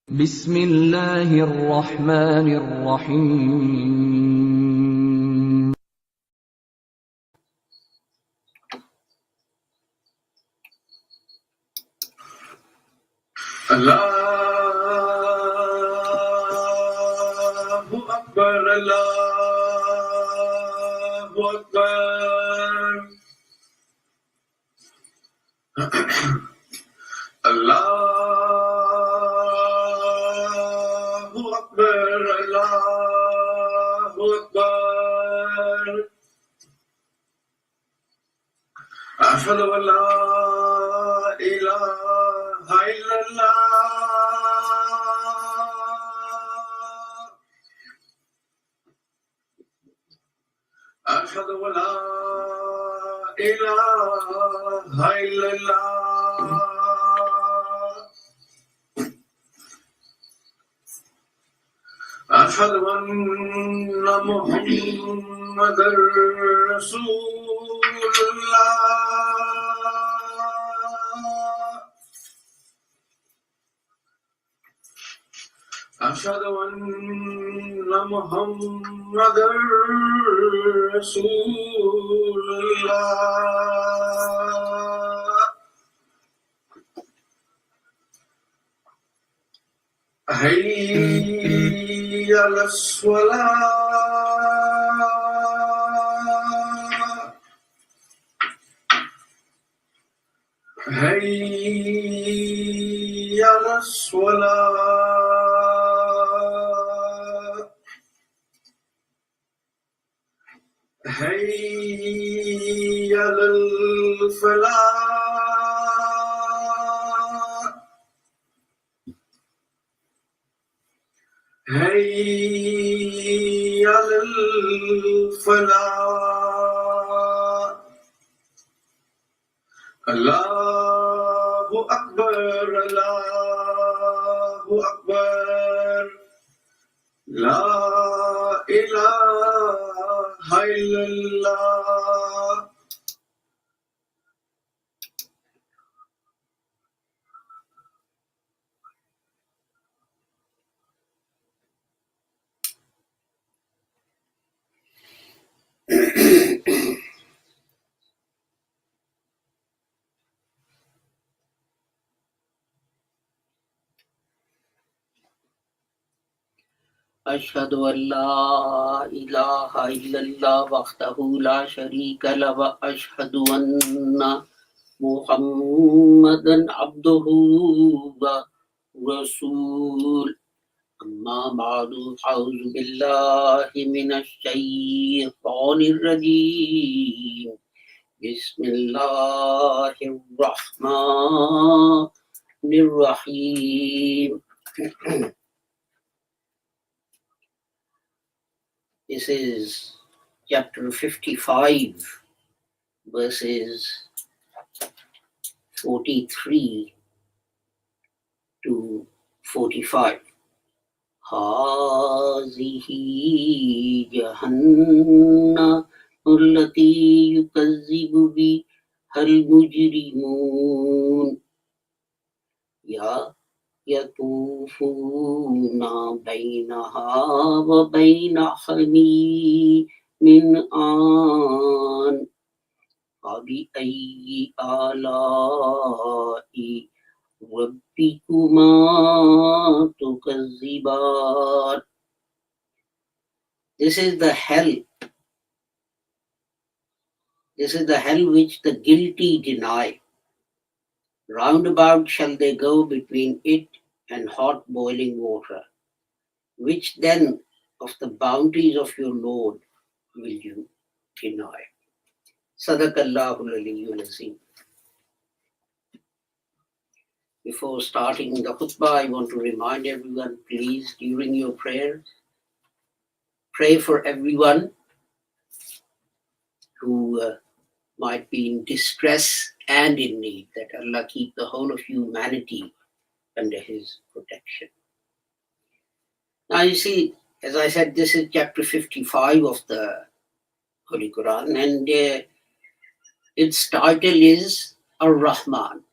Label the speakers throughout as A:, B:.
A: بسم الله الرحمن الرحيم
B: Allahu Akbar, Allahu Akbar. Allahu Akbar, Allahu Akbar. Ashhadu an la ilaha illallah. أشهد أن لا إله إلا الله. أشهد أن محمدا رسول الله. أشهد أن محمدا رسول الله. حي على الصلاة. حي على الصلاة. حي على الفلاح. حي على الفلاح. الله أكبر، الله أكبر. لا إله إلا الله.
C: أشهد أن لا إله إلا الله وحده لا شريك له وأشهد أن محمدا عبده ورسوله. أما بعد، أعوذ بالله من الشيطان الرجيم. بسم الله الرحمن الرحيم. This is chapter 55, verses 43 to 45. هذه جهنم التي يكذب بها المجرمون يطوفون بينها وبين حميم آن فبأي آلاء ربكما تكذبان. This is the hell. This is the hell which the guilty deny. Round about shall they go between it and hot boiling water. Which then of the bounties of your Lord will you deny? Sadaqallahul Aliyyul Azim. Before starting the khutbah, I want to remind everyone, please, during your prayer, pray for everyone who might be in distress and in need, that Allah keep the whole of humanity under His protection. Now you see, as I said, this is chapter 55 of the Holy Quran, and its title is Ar-Rahman,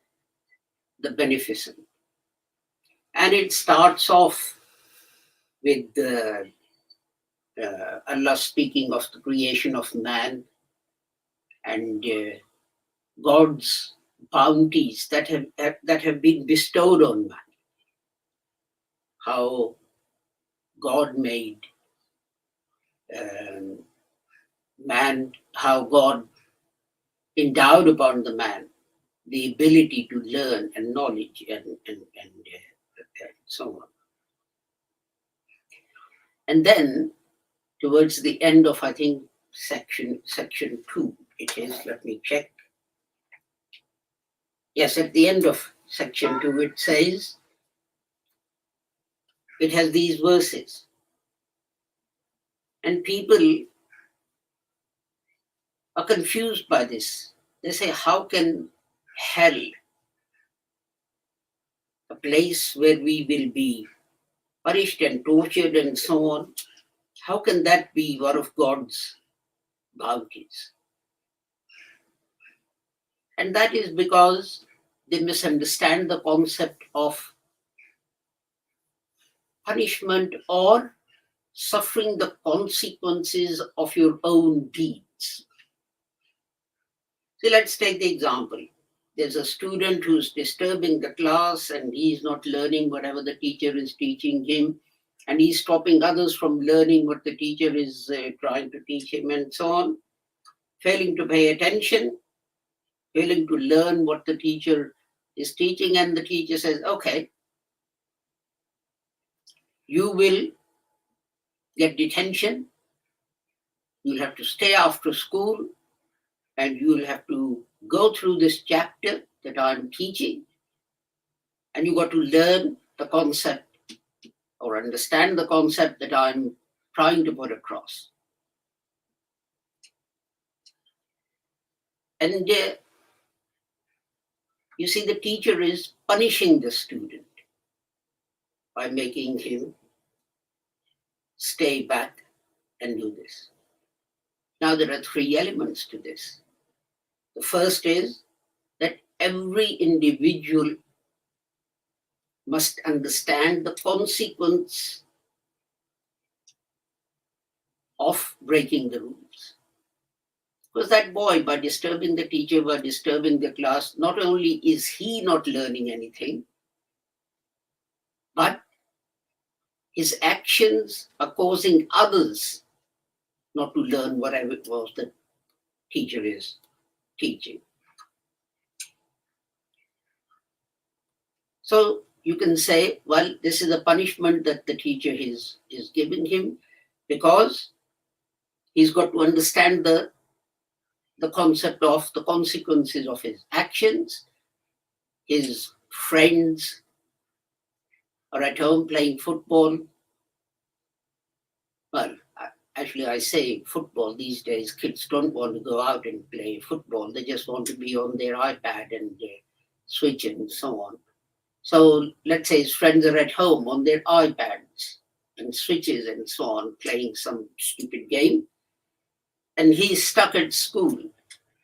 C: the Beneficent. And it starts off with Allah speaking of the creation of man and God's bounties that have been bestowed on man. How God made man, how God endowed upon the man the ability to learn and knowledge and so on. And then towards the end of, I think, section 2, it is, let me check. Yes, at the end of section 2, it says, it has these verses. And people are confused by this. They say, how can hell, a place where we will be punished and tortured and so on, how can that be one of God's bounties? And that is because they misunderstand the concept of punishment or suffering the consequences of your own deeds. So let's take the example. There's a student who's disturbing the class and he's not learning whatever the teacher is teaching him, and he's stopping others from learning what the teacher is trying to teach him and so on, failing to pay attention, failing to learn what the teacher is teaching, and the teacher says, okay, you will get detention, you'll have to stay after school, and you'll have to go through this chapter that I'm teaching, and you got to learn the concept or understand the concept that I'm trying to put across. And you see, the teacher is punishing the student by making him stay back and do this. Now, there are 3 elements to this. The first is that every individual must understand the consequence of breaking the rules. Because that boy, by disturbing the teacher, by disturbing the class, not only is he not learning anything, but his actions are causing others not to learn whatever it was the teacher is teaching. So you can say, well, this is a punishment that the teacher is giving him because he's got to understand the concept of the consequences of his actions. His friends are at home playing football. Well, actually, I say football these days. Kids don't want to go out and play football. They just want to be on their iPad and switch and so on. So let's say his friends are at home on their iPads and switches and so on, playing some stupid game. And he's stuck at school.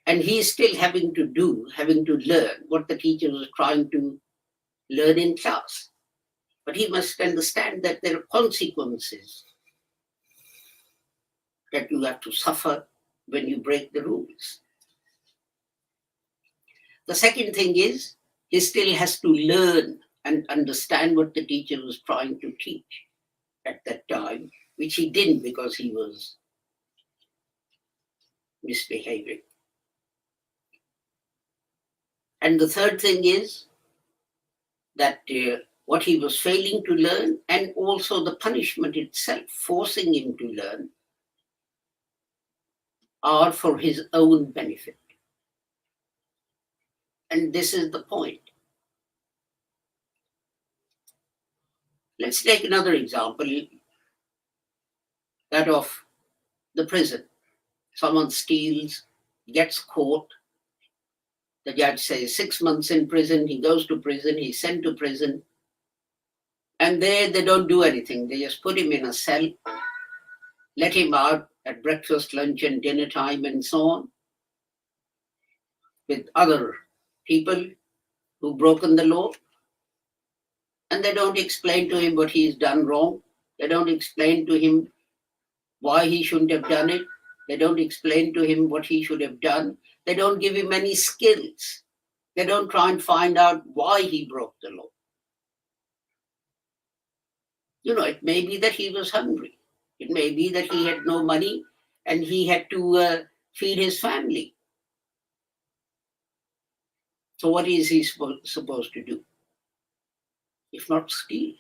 C: And he's still having to learn what the teacher was trying to learn in class. But he must understand that there are consequences that you have to suffer when you break the rules. The second thing is, he still has to learn and understand what the teacher was trying to teach at that time, which he didn't because he was misbehaving. And the third thing is that what he was failing to learn, and also the punishment itself, forcing him to learn, are for his own benefit. And this is the point. Let's take another example, that of the prison. Someone steals, gets caught. The judge says 6 months in prison. He goes to prison. He's sent to prison. And there they don't do anything. They just put him in a cell, let him out at breakfast, lunch, and dinner time, and so on, with other people who've broken the law. And they don't explain to him what he's done wrong. They don't explain to him why he shouldn't have done it. They don't explain to him what he should have done. They don't give him any skills. They don't try and find out why he broke the law. It may be that he was hungry. It may be that he had no money and he had to feed his family. So what is he supposed to do? If not steal?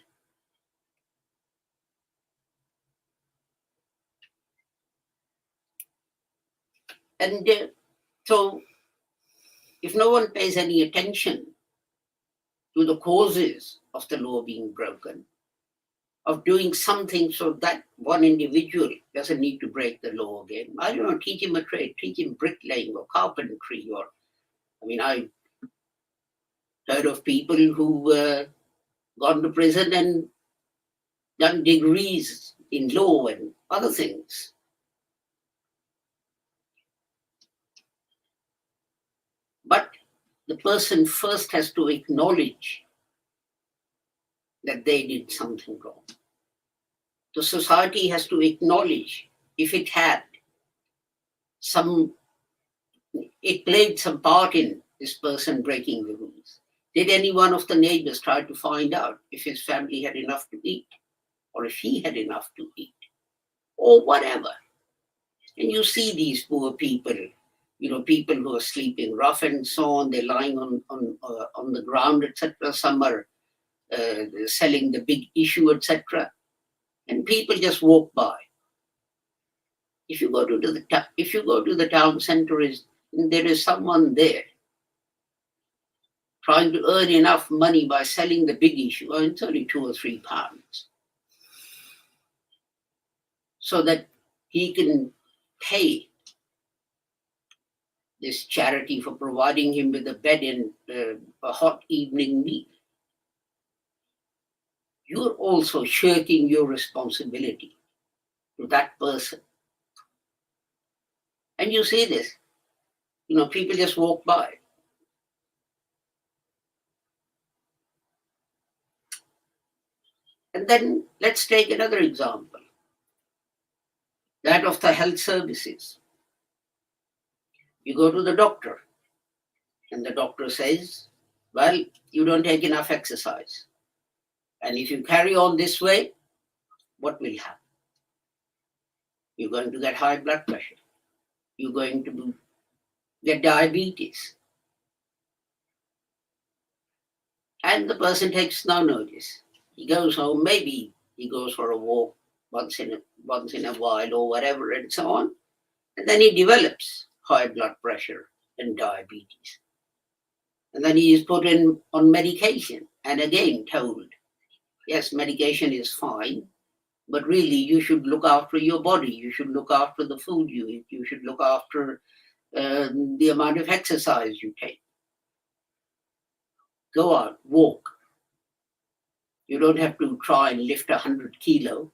C: And so if no one pays any attention to the causes of the law being broken, of doing something so that one individual doesn't need to break the law again, I don't know, teach him a trade, teach him bricklaying or carpentry, I've heard of people who gone to prison and done degrees in law and other things. But the person first has to acknowledge that they did something wrong. The society has to acknowledge if it had it played some part in this person breaking the rules. Did any one of the neighbors try to find out if his family had enough to eat, or if he had enough to eat, or whatever? And you see these poor people, people who are sleeping rough and so on, they're lying on the ground, etc. Some are selling the big issue, etc. And people just walk by. If you go to the town center, there is someone there trying to earn enough money by selling the big issue, and it's only £2 or £3, so that he can pay this charity for providing him with a bed and a hot evening meal. You're also shirking your responsibility to that person. And you see this, people just walk by. And then let's take another example, that of the health services. You go to the doctor, and the doctor says, well, you don't take enough exercise. And if you carry on this way, what will happen? You're going to get high blood pressure. You're going to get diabetes. And the person takes no notice. He goes home, maybe he goes for a walk once in a while or whatever and so on. And then he develops high blood pressure and diabetes. And then he is put on medication and again told, yes, medication is fine, but really you should look after your body. You should look after the food you eat. You should look after the amount of exercise you take. Go out, walk. You don't have to try and lift 100 kilo.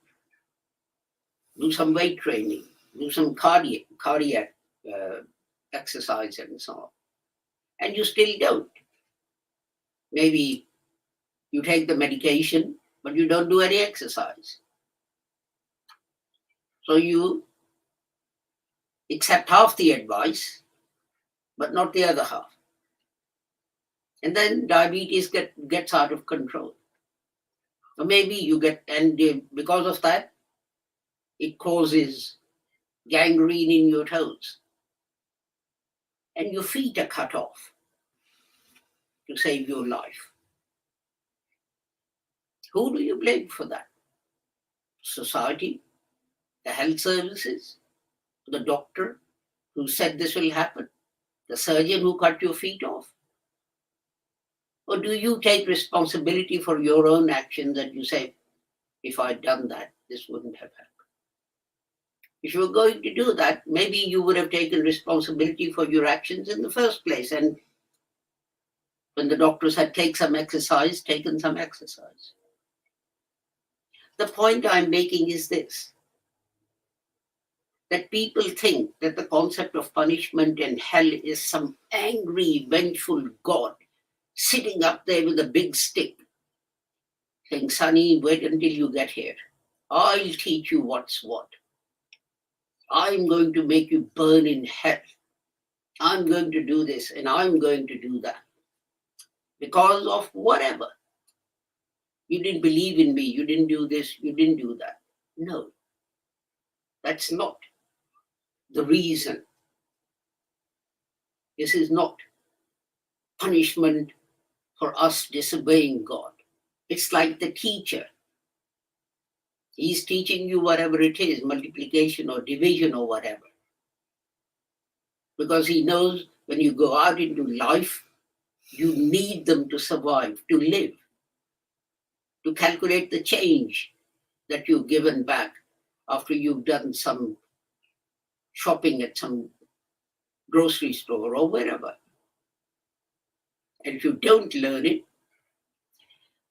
C: Do some weight training. Do some cardiac exercise and so on. And you still don't. Maybe you take the medication, but you don't do any exercise. So you accept half the advice, but not the other half. And then diabetes gets out of control. So maybe you and because of that, it causes gangrene in your toes. And your feet are cut off to save your life. Who do you blame for that? Society? The health services? The doctor who said this will happen? The surgeon who cut your feet off? Or do you take responsibility for your own actions and you say, if I'd done that, this wouldn't have happened? If you were going to do that, maybe you would have taken responsibility for your actions in the first place. And when the doctor said, take some exercise, taken some exercise. The point I'm making is this, that people think that the concept of punishment and hell is some angry, vengeful God sitting up there with a big stick, saying, Sonny, wait until you get here. I'll teach you what's what. I'm going to make you burn in hell. I'm going to do this and I'm going to do that. Because of whatever. You didn't believe in me. You didn't do this. You didn't do that. No. That's not the reason. This is not punishment for us disobeying God. It's like the teacher. He's teaching you whatever it is, multiplication or division or whatever. Because he knows when you go out into life, you need them to survive, to live, to calculate the change that you've given back after you've done some shopping at some grocery store or wherever. And if you don't learn it,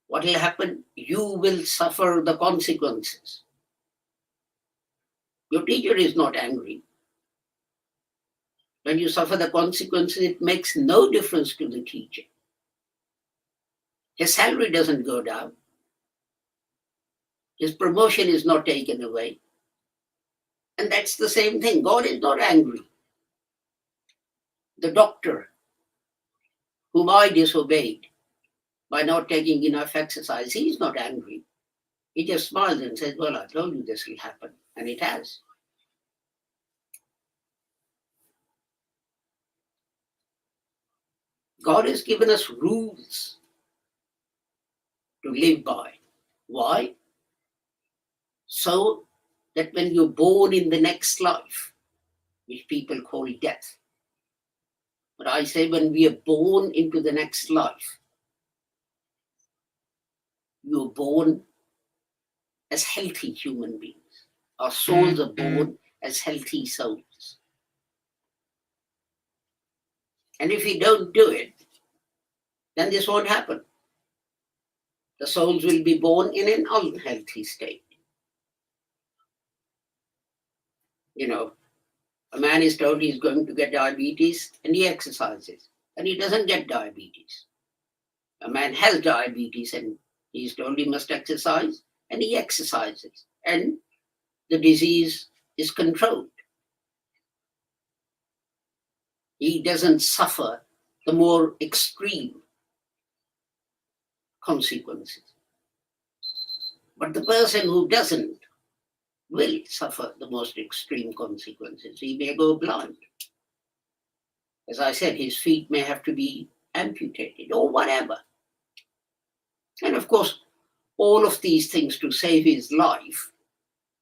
C: what will happen? You will suffer the consequences. Your teacher is not angry. When you suffer the consequences, it makes no difference to the teacher. His salary doesn't go down. His promotion is not taken away. And that's the same thing. God is not angry. The doctor whom I disobeyed by not taking enough exercise, he's not angry. He just smiles and says, well, I told you this will happen. And it has. God has given us rules to live by. Why? So that when you're born in the next life, which people call death, but I say when we are born into the next life, you're born as healthy human beings. Our souls are born as healthy souls. And if we don't do it, then this won't happen. The souls will be born in an unhealthy state. You know, a man is told he's going to get diabetes and he exercises and he doesn't get diabetes. A man has diabetes and he's told he must exercise and he exercises and the disease is controlled. He doesn't suffer the more extreme consequences. But the person who doesn't will suffer the most extreme consequences. He may go blind. As I said, his feet may have to be amputated or whatever. And of course, all of these things to save his life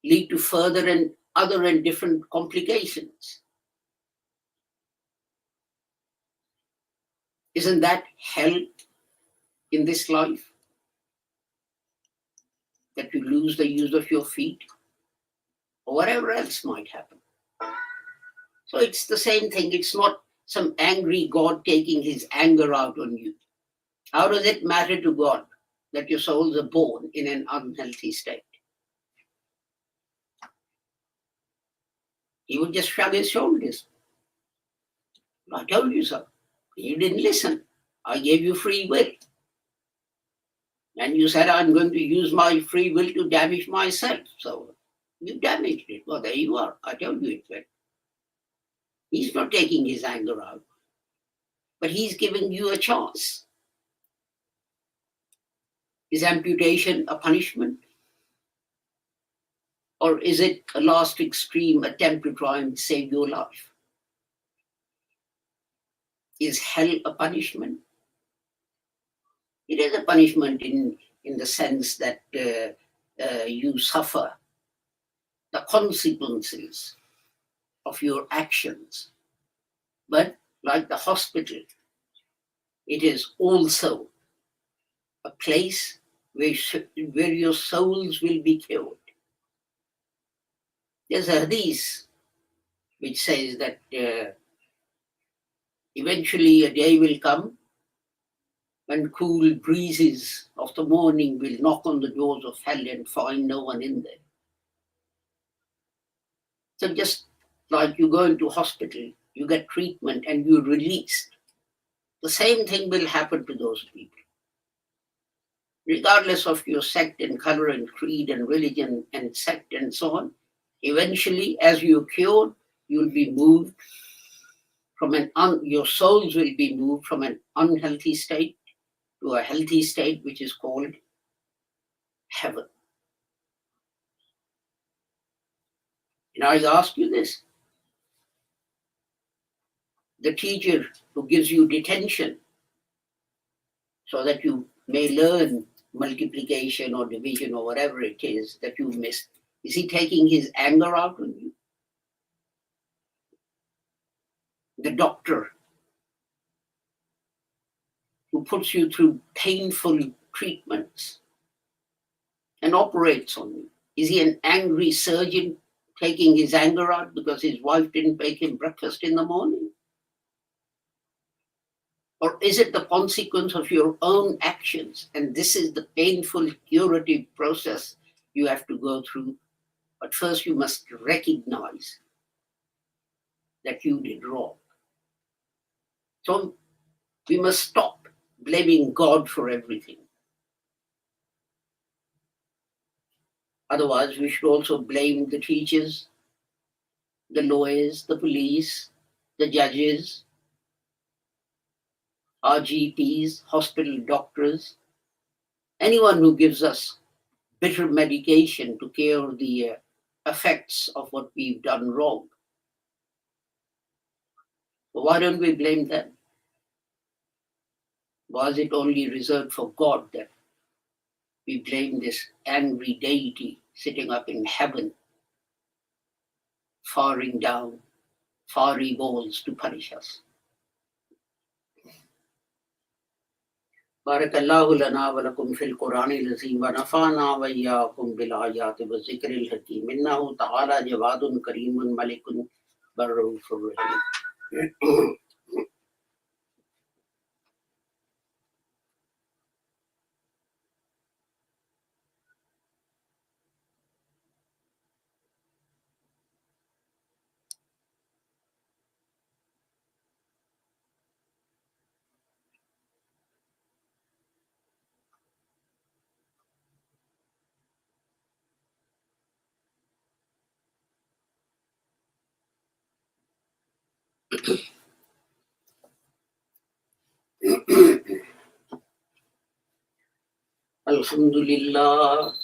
C: lead to further and other and different complications. Isn't that hell in this life? That you lose the use of your feet or whatever else might happen. So it's the same thing. It's not some angry God taking his anger out on you. How does it matter to God that your souls are born in an unhealthy state? He would just shrug his shoulders. I told you so. You didn't listen. I gave you free will. And you said, I'm going to use my free will to damage myself. So you damaged it. Well, there you are. I told you it will. He's not taking his anger out, but he's giving you a chance. Is amputation a punishment? Or is it a last extreme attempt to try and save your life? Is hell a punishment? It is a punishment in the sense that you suffer the consequences of your actions. But like the hospital, it is also a place where your souls will be cured. There's a hadith which says that eventually a day will come when cool breezes of the morning will knock on the doors of hell and find no one in there. So just like you go into hospital, you get treatment and you're released. The same thing will happen to those people. regardless of your sect and color and creed and religion and sect and so on, eventually, as you cure, you'll be moved from your souls will be moved from an unhealthy state to a healthy state, which is called heaven. And I ask you this. The teacher who gives you detention so that you may learn multiplication or division or whatever it is that you missed, is he taking his anger out on you? The doctor who puts you through painful treatments and operates on you, is he an angry surgeon taking his anger out because his wife didn't bake him breakfast in the morning? Or is it the consequence of your own actions? And this is the painful curative process you have to go through. But first you must recognize that you did wrong. So we must stop blaming God for everything. Otherwise, we should also blame the teachers, the lawyers, the police, the judges, our GPs, hospital doctors, anyone who gives us bitter medication to cure the effects of what we've done wrong. But why don't we blame them? Was it only reserved for God that we blame this angry deity sitting up in heaven, firing down fiery balls to punish us? بارك الله لنا ولكم في القرآن العظيم ونفعنا وإياكم بالآيات والذكر الحكيم إنه تعالى جواد كريم ملك رؤوف رحيم. Alhamdulillah.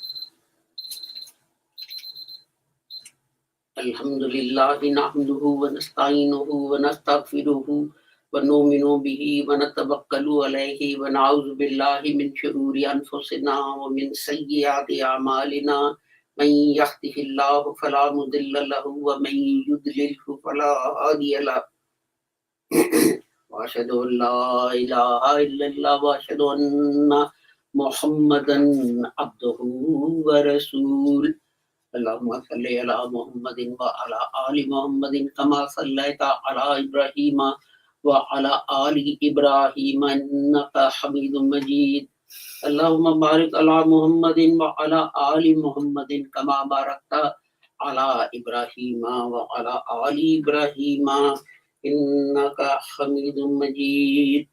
C: Alhamdulillah nahmaduhu wa nasta'inuhu wa nastaghfiruhu wa nu'minu bihi wa natawakkalu alayhi wa na'udzu billahi min shururi anfusina wa min sayyiati a'malina. Man yahdihillahu fala mudilla lahu wa man yudlilhu fala hadiya lahu. Wa ashhadu an la ilaha illallah wa ashhadu anna Muhammadan abduhu wa rasul. Allahumma salli ala Muhammadin wa ala ali Muhammadin kama sallaita ala Ibrahim wa ala ali Ibrahim innaka Hamidum Majid. Allahumma barik ala Muhammadin wa ala ali Muhammadin kama barakta ala Ibrahim wa ala ali Ibrahim innaka Hamidum Majid.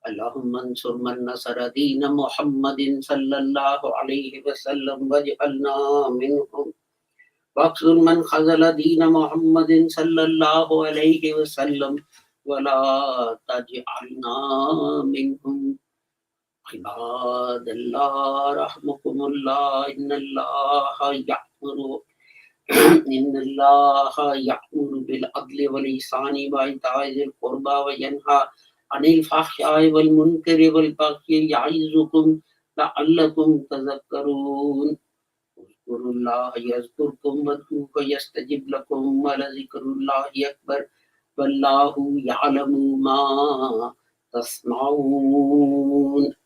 C: Allahumma ansur man nasara dina Muhammadin sallallahu alayhi wa sallam waj'alna minhum. Waqsul man khazala dina Muhammadin sallallahu alayhi wa sallam wa la taj'alna minhum. Ibadallah rahmakumullah innallaha ya'muru bil adli wal ihsani wa ita'i dhil qurba wa yanha anil fahsya'i wal munkari wal baghi ya'izukum la'allakum tadhakkarun. Uzkurullaha yazkurkum wad'uhu yastajib lakum wa lazikrullahi akbar wallahu ya'lamu ma tasma'un.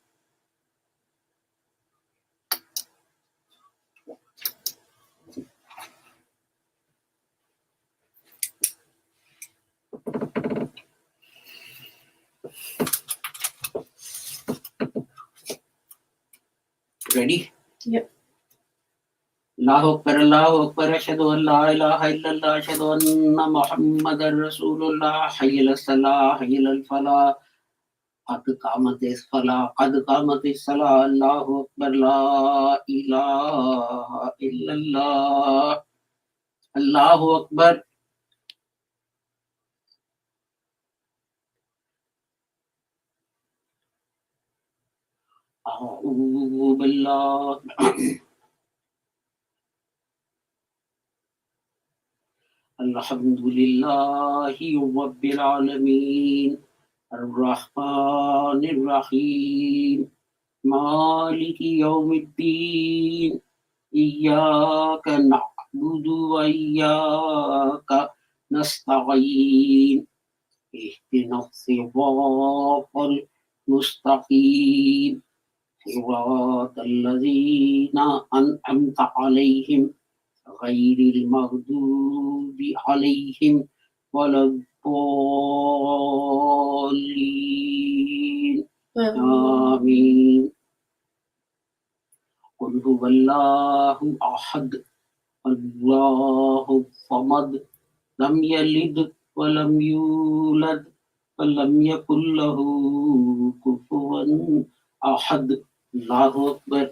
C: Ready?
D: Yep.
C: Allahu Akbar, ashhadu an la ilaha illallah, ashhadu anna Muhammadar Rasulullah, hayya ala salah, hayya ala falah, قد قامت الصلاة قد قامت الصلاة الله أكبر لا إله إلا الله الله أكبر أعوذ بالله الحمد لله رب العالمين الرحمن الرحيم مالك يوم الدين إياك نعبد وإياك نستعين اهدنا الصراط المستقيم صراط الذين أنعمت عليهم غير المغضوب عليهم ولا الضالين آمين قل هو الله أحد الله الصمد لم يلد ولم يولد ولم يكن له كفوا أحد الله أكبر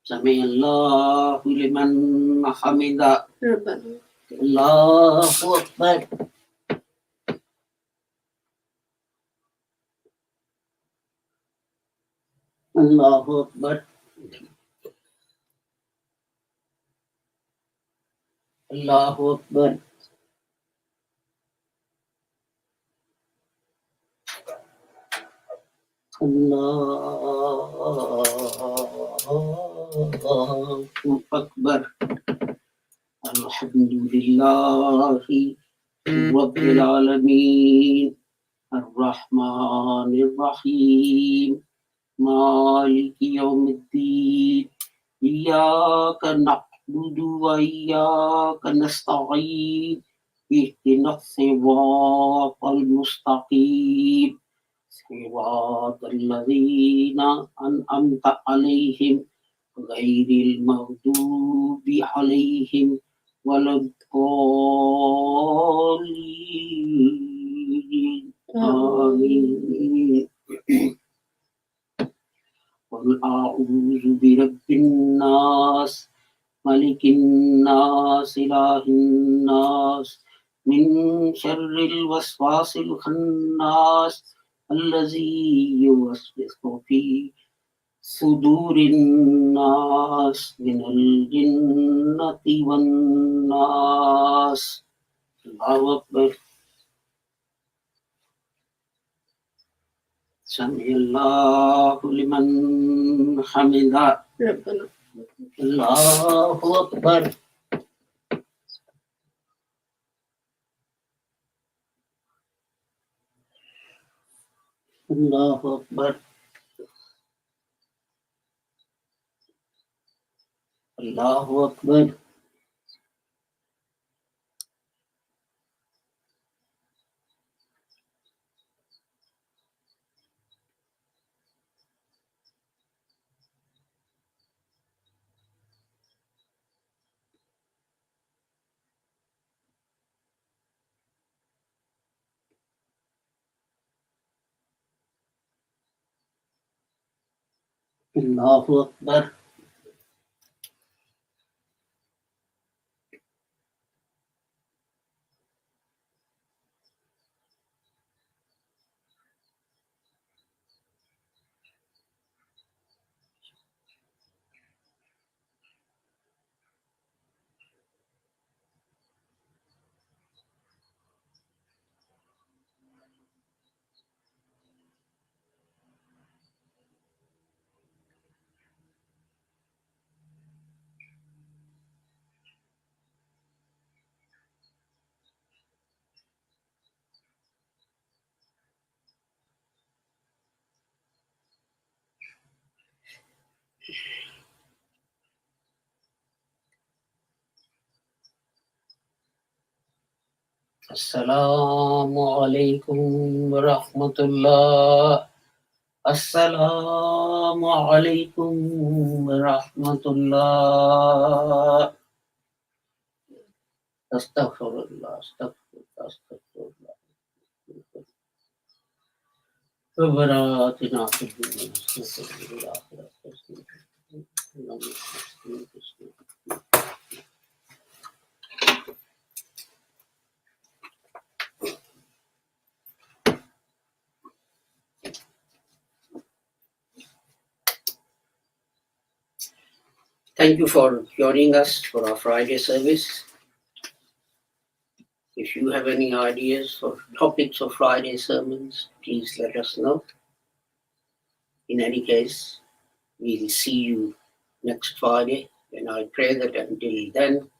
C: سمع الله لمن حمده
D: ربنا
C: الله أكبر الله أكبر الله أكبر الله أكبر الحمد لله رب العالمين الرحمن الرحيم مالك يوم الدين إياك نعبد وإياك نستعين اهدنا الصراط المستقيم صراط الذين أنعمت عليهم غير المغضوب عليهم ولا الضالين آمين قل أعوذ برب الناس ملك الناس إله الناس من شر الوسواس الخناس الذي يوسوس في صدور الناس من الجنة والناس الله أكبر سمع الله لمن حمده
D: ربنا
C: الله أكبر الله أكبر الله أكبر الله أكبر السلام عليكم ورحمة الله السلام عليكم ورحمة الله أستغفر الله أستغفر الله أستغفر الله ربنا آتنا في الدنيا حسنة وفي الآخرة حسنة وقنا عذاب النار. Thank you for joining us for our Friday service. If you have any ideas for topics of Friday sermons, please let us know. In any case, we'll see you next Friday, and I pray that until then,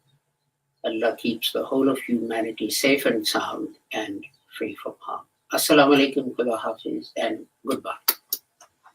C: Allah keeps the whole of humanity safe and sound and free from harm. Assalamu alaikum, Khuda Hafiz, and goodbye.